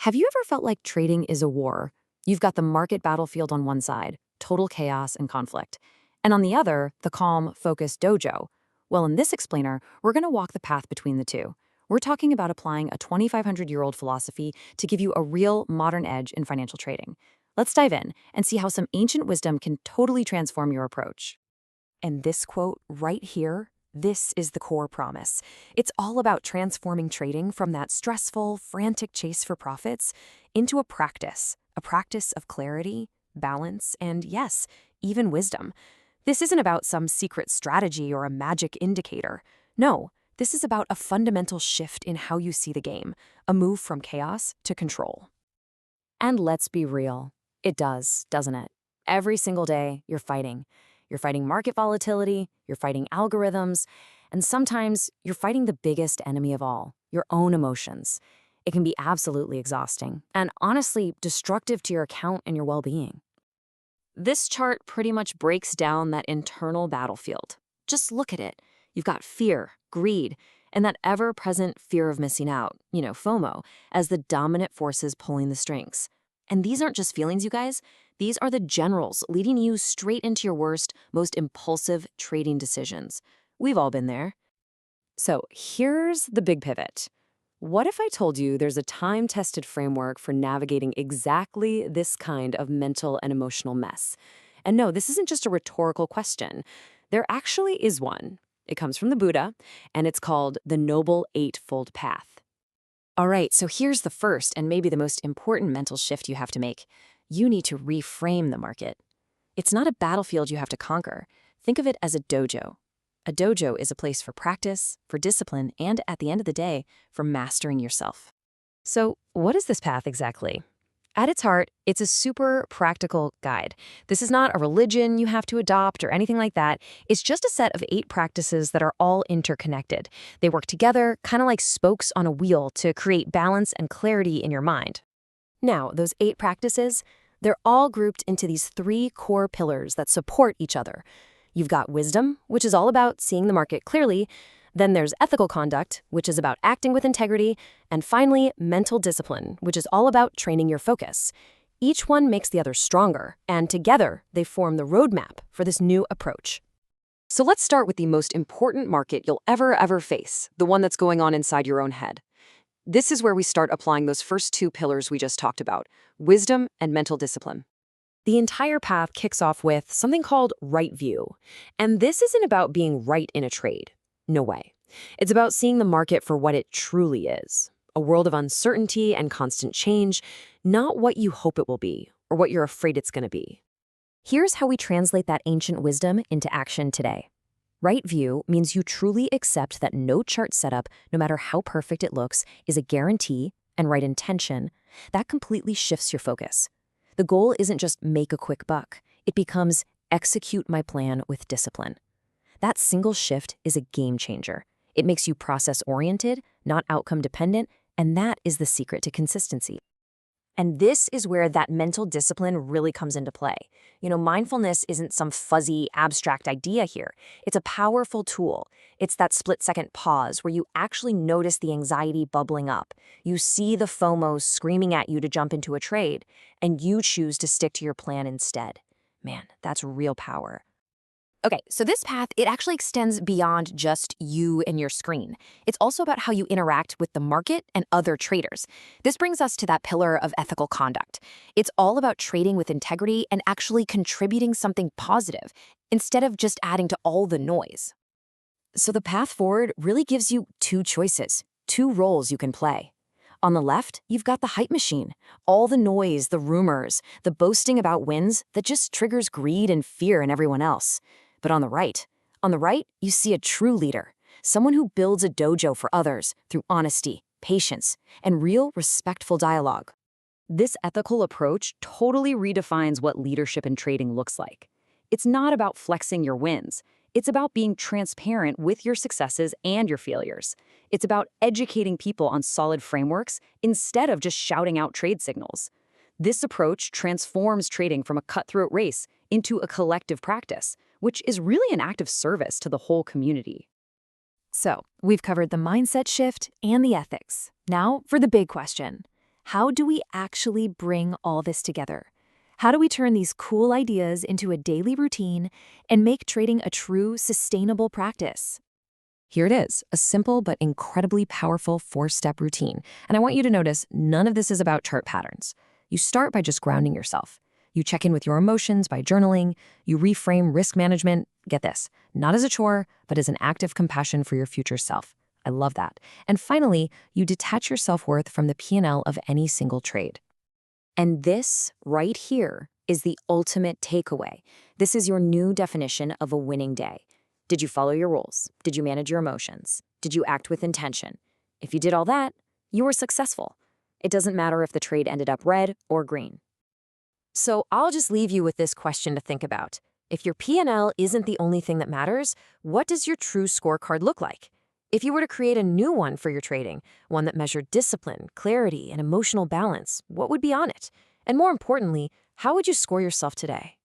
Have you ever felt like trading is a war? You've got the market battlefield on one side, total chaos and conflict, and on the other, the calm, focused dojo. Well, in this explainer, we're going to walk the path between the two. We're talking about applying a 2,500-year-old philosophy to give you a real modern edge in financial trading. Let's dive in and see how some ancient wisdom can totally transform your approach. And this quote right here, this is the core promise. It's all about transforming trading from that stressful, frantic chase for profits into a practice of clarity, balance, and yes, even wisdom. This isn't about some secret strategy or a magic indicator. No, this is about a fundamental shift in how you see the game, a move from chaos to control. And let's be real, it does, doesn't it? Every single day, you're fighting. You're fighting market volatility, you're fighting algorithms, and sometimes you're fighting the biggest enemy of all, your own emotions. It can be absolutely exhausting and honestly destructive to your account and your well-being. This chart pretty much breaks down that internal battlefield. Just look at it. You've got fear, greed, and that ever-present fear of missing out, FOMO, as the dominant forces pulling the strings. And these aren't just feelings, you guys. These are the generals leading you straight into your worst, most impulsive trading decisions. We've all been there. So here's the big pivot. What if I told you there's a time-tested framework for navigating exactly this kind of mental and emotional mess? And no, this isn't just a rhetorical question. There actually is one. It comes from the Buddha, and it's called the Noble Eightfold Path. All right, so here's the first and maybe the most important mental shift you have to make. You need to reframe the market. It's not a battlefield you have to conquer. Think of it as a dojo. A dojo is a place for practice, for discipline, and at the end of the day, for mastering yourself. So, what is this path exactly? At its heart, it's a super practical guide. This is not a religion you have to adopt or anything like that. It's just a set of 8 practices that are all interconnected. They work together, kind of like spokes on a wheel, to create balance and clarity in your mind. Now, those 8 practices, they're all grouped into these 3 core pillars that support each other. You've got wisdom, which is all about seeing the market clearly. Then there's ethical conduct, which is about acting with integrity. And finally, mental discipline, which is all about training your focus. Each one makes the other stronger, and together they form the roadmap for this new approach. So let's start with the most important market you'll ever face, the one that's going on inside your own head. This is where we start applying those first 2 pillars we just talked about, wisdom and mental discipline. The entire path kicks off with something called right view. And this isn't about being right in a trade. No way. It's about seeing the market for what it truly is. A world of uncertainty and constant change, not what you hope it will be or what you're afraid it's going to be. Here's how we translate that ancient wisdom into action today. Right view means you truly accept that no chart setup, no matter how perfect it looks, is a guarantee, and right intention, that completely shifts your focus. The goal isn't just make a quick buck. It becomes execute my plan with discipline. That single shift is a game changer. It makes you process-oriented, not outcome-dependent, and that is the secret to consistency. And this is where that mental discipline really comes into play. Mindfulness isn't some fuzzy, abstract idea here. It's a powerful tool. It's that split-second pause where you actually notice the anxiety bubbling up. You see the FOMO screaming at you to jump into a trade, and you choose to stick to your plan instead. Man, that's real power. Okay, so this path, it actually extends beyond just you and your screen. It's also about how you interact with the market and other traders. This brings us to that pillar of ethical conduct. It's all about trading with integrity and actually contributing something positive, instead of just adding to all the noise. So the path forward really gives you 2 choices, 2 roles you can play. On the left, you've got the hype machine, all the noise, the rumors, the boasting about wins that just triggers greed and fear in everyone else. But on the right, you see a true leader, someone who builds a dojo for others through honesty, patience, and real respectful dialogue. This ethical approach totally redefines what leadership in trading looks like. It's not about flexing your wins. It's about being transparent with your successes and your failures. It's about educating people on solid frameworks instead of just shouting out trade signals. This approach transforms trading from a cutthroat race into a collective practice, which is really an act of service to the whole community. So, we've covered the mindset shift and the ethics. Now for the big question. how do we actually bring all this together? How do we turn these cool ideas into a daily routine and make trading a true, sustainable practice? Here it is, a simple but incredibly powerful 4-step routine. And I want you to notice none of this is about chart patterns. You start by just grounding yourself. You check in with your emotions by journaling. You reframe risk management, get this, not as a chore, but as an act of compassion for your future self. I love that. And finally, you detach your self-worth from the P&L of any single trade. And this, right here, is the ultimate takeaway. This is your new definition of a winning day. Did you follow your rules? Did you manage your emotions? Did you act with intention? If you did all that, you were successful. It doesn't matter if the trade ended up red or green. So I'll just leave you with this question to think about. If your P&L isn't the only thing that matters, what does your true scorecard look like? If you were to create a new one for your trading, one that measured discipline, clarity, and emotional balance, what would be on it? And more importantly, how would you score yourself today?